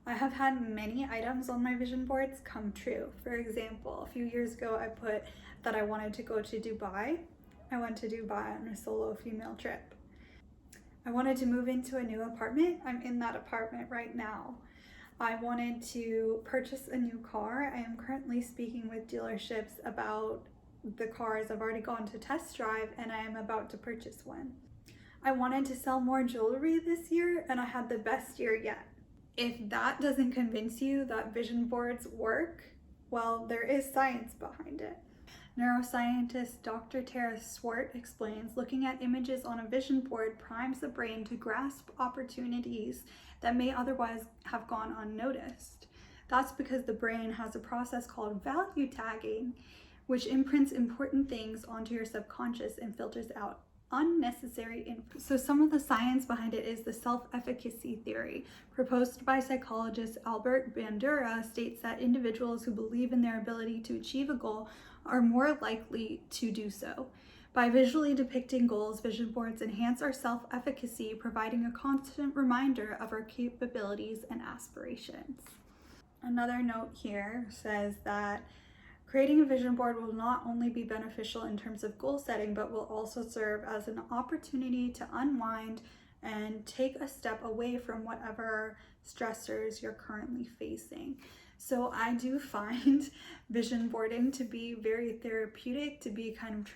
I have had many items on my vision boards come true. For example, a few years ago, I put that I wanted to go to Dubai. I went to Dubai on a solo female trip. I wanted to move into a new apartment. I'm in that apartment right now. I wanted to purchase a new car. I am currently speaking with dealerships about the cars. I've already gone to test drive and I am about to purchase one. I wanted to sell more jewelry this year and I had the best year yet. If that doesn't convince you that vision boards work, well, there is science behind it. Neuroscientist Dr. Tara Swart explains looking at images on a vision board primes the brain to grasp opportunities that may otherwise have gone unnoticed. That's because the brain has a process called value tagging, which imprints important things onto your subconscious and filters out unnecessary input. So some of the science behind it is the self-efficacy theory, proposed by psychologist Albert Bandura, states that individuals who believe in their ability to achieve a goal are more likely to do so. By visually depicting goals, vision boards enhance our self-efficacy, providing a constant reminder of our capabilities and aspirations. Another note here says that creating a vision board will not only be beneficial in terms of goal setting, but will also serve as an opportunity to unwind and take a step away from whatever stressors you're currently facing. So I do find vision boarding to be very therapeutic, to be kind of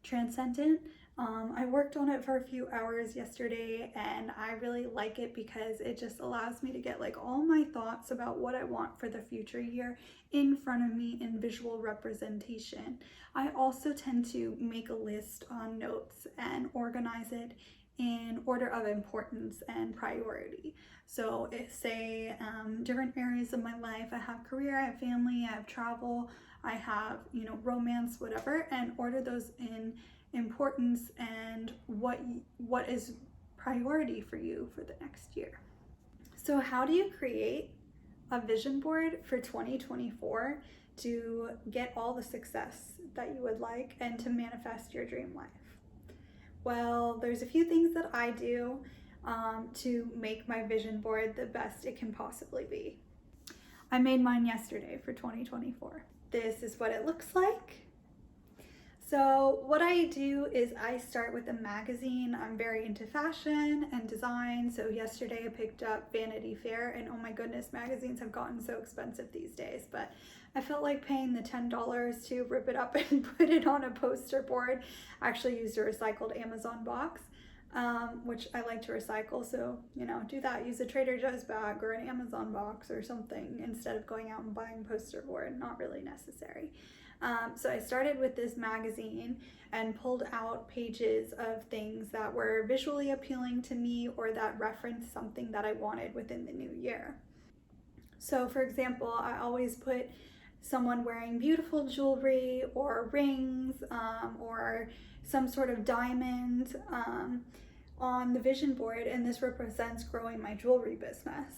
transcendent. I worked on it for a few hours yesterday and I really like it because it just allows me to get like all my thoughts about what I want for the future year in front of me in visual representation. I also tend to make a list on notes and organize it in order of importance and priority. So say different areas of my life, I have career, I have family, I have travel, I have, romance, whatever, and order those in importance and what is priority for you for the next year. So how do you create a vision board for 2024 to get all the success that you would like and to manifest your dream life? Well, there's a few things that I do to make my vision board the best it can possibly be. I made mine yesterday for 2024. This is what it looks like. So what I do is I start with a magazine. I'm very into fashion and design. So yesterday I picked up Vanity Fair, and oh my goodness, magazines have gotten so expensive these days, but I felt like paying the $10 to rip it up and put it on a poster board. I actually used a recycled Amazon box, which I like to recycle. So, do that. Use a Trader Joe's bag or an Amazon box or something instead of going out and buying poster board. Not really necessary. So I started with this magazine and pulled out pages of things that were visually appealing to me or that referenced something that I wanted within the new year. So for example, I always put someone wearing beautiful jewelry or rings or some sort of diamond on the vision board, and this represents growing my jewelry business.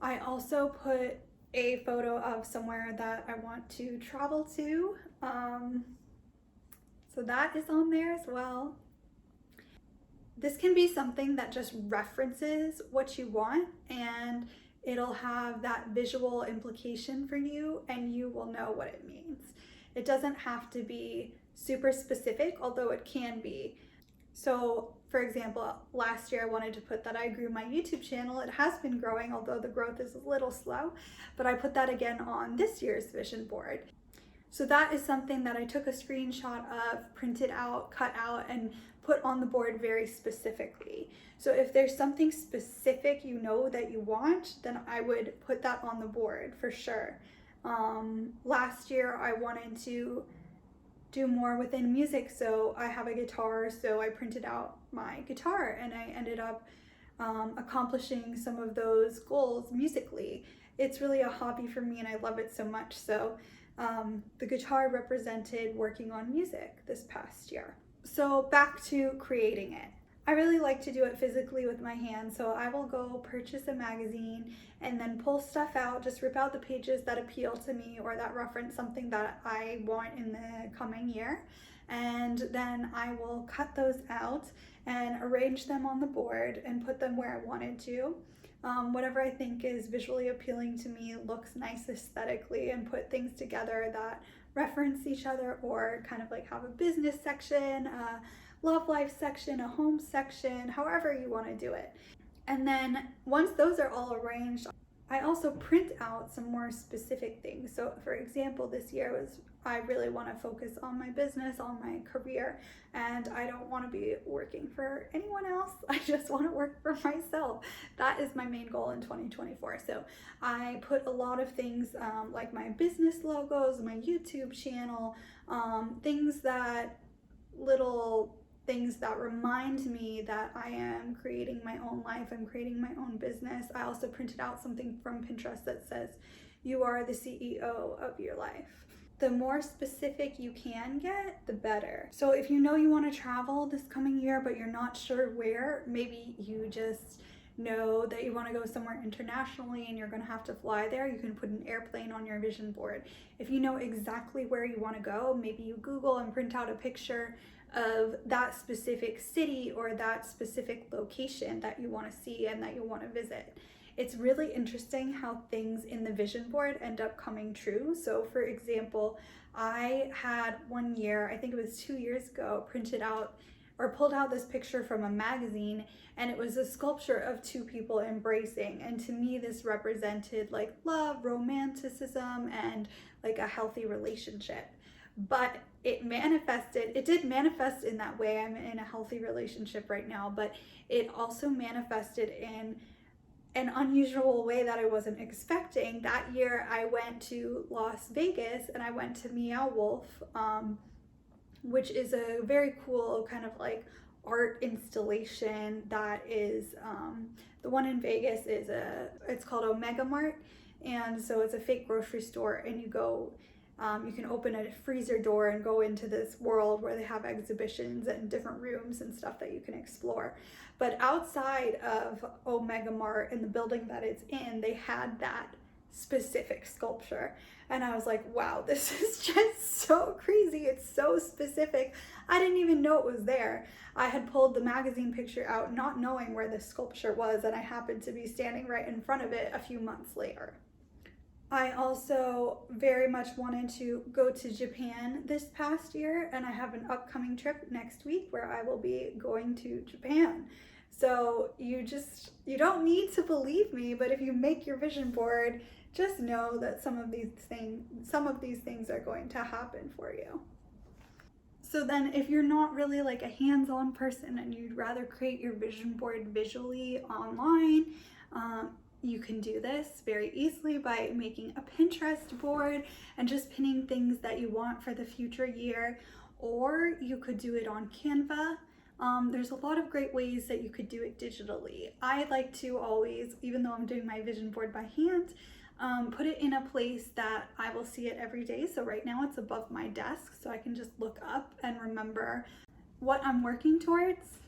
I also put a photo of somewhere that I want to travel to. So that is on there as well. This can be something that just references what you want and it'll have that visual implication for you and you will know what it means. It doesn't have to be super specific, although it can be. So for example, last year I wanted to put that I grew my YouTube channel. It has been growing, although the growth is a little slow, but I put that again on this year's vision board. So that is something that I took a screenshot of, printed out, cut out, and put on the board very specifically. So if there's something specific that you want, then I would put that on the board for sure. Last year I wanted to do more within music, so I have a guitar, so I printed out my guitar and I ended up accomplishing some of those goals musically. It's really a hobby for me and I love it so much. So the guitar represented working on music this past year. So back to creating it. I really like to do it physically with my hands, so I will go purchase a magazine and then pull stuff out, just rip out the pages that appeal to me or that reference something that I want in the coming year. And then I will cut those out and arrange them on the board and put them where I wanted to. Whatever I think is visually appealing to me, looks nice aesthetically, and put things together that reference each other, or kind of like have a business section, a love life section, a home section, however you want to do it. And then once those are all arranged, I also print out some more specific things. So for example, this year was, I really want to focus on my business, on my career, and I don't want to be working for anyone else. I just want to work for myself. That is my main goal in 2024. So I put a lot of things like my business logos, my YouTube channel, little things that remind me that I am creating my own life, I'm creating my own business. I also printed out something from Pinterest that says, "You are the CEO of your life." The more specific you can get, the better. So if you know you want to travel this coming year, but you're not sure where, maybe you just know that you want to go somewhere internationally and you're going to have to fly there, you can put an airplane on your vision board. If you know exactly where you want to go, maybe you Google and print out a picture of that specific city or that specific location that you want to see and that you want to visit. It's really interesting how things in the vision board end up coming true. So for example, I had one year, I think it was 2 years ago, printed out or pulled out this picture from a magazine, and it was a sculpture of two people embracing. And to me, this represented like love, romanticism, and like a healthy relationship. But it did manifest in that way. I'm in a healthy relationship right now, but it also manifested in an unusual way that I wasn't expecting. That year I went to Las Vegas and I went to Meow Wolf, which is a very cool kind of like art installation that is, the one in Vegas is it's called Omega Mart. And so it's a fake grocery store, and you can open a freezer door and go into this world where they have exhibitions and different rooms and stuff that you can explore. But outside of Omega Mart, in the building that it's in, they had that specific sculpture. And I was like, wow, this is just so crazy. It's so specific. I didn't even know it was there. I had pulled the magazine picture out not knowing where the sculpture was, and I happened to be standing right in front of it a few months later. I also very much wanted to go to Japan this past year, and I have an upcoming trip next week where I will be going to Japan. So you don't need to believe me, but if you make your vision board, just know that some of these things are going to happen for you. So then if you're not really like a hands-on person and you'd rather create your vision board visually online, you can do this very easily by making a Pinterest board and just pinning things that you want for the future year, or you could do it on Canva. There's a lot of great ways that you could do it digitally. I like to always, even though I'm doing my vision board by hand, put it in a place that I will see it every day. So right now it's above my desk, so I can just look up and remember what I'm working towards.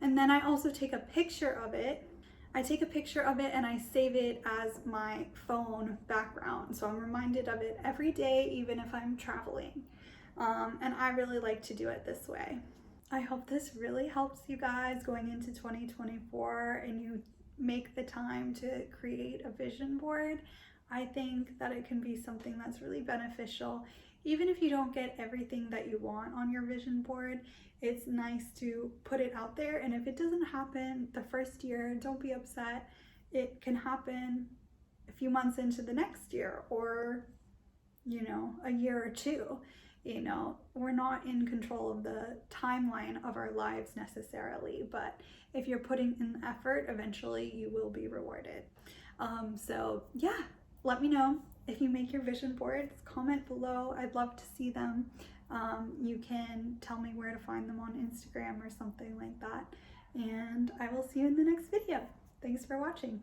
And then I also take a picture of it. And I save it as my phone background. So I'm reminded of it every day, even if I'm traveling. And I really like to do it this way. I hope this really helps you guys going into 2024 and you make the time to create a vision board. I think that it can be something that's really beneficial. Even if you don't get everything that you want on your vision board, it's nice to put it out there. And if it doesn't happen the first year, don't be upset. It can happen a few months into the next year, or, a year or two. We're not in control of the timeline of our lives necessarily, but if you're putting in the effort, eventually you will be rewarded. So yeah, let me know if you make your vision boards. Comment below. I'd love to see them. You can tell me where to find them on Instagram or something like that. And I will see you in the next video. Thanks for watching.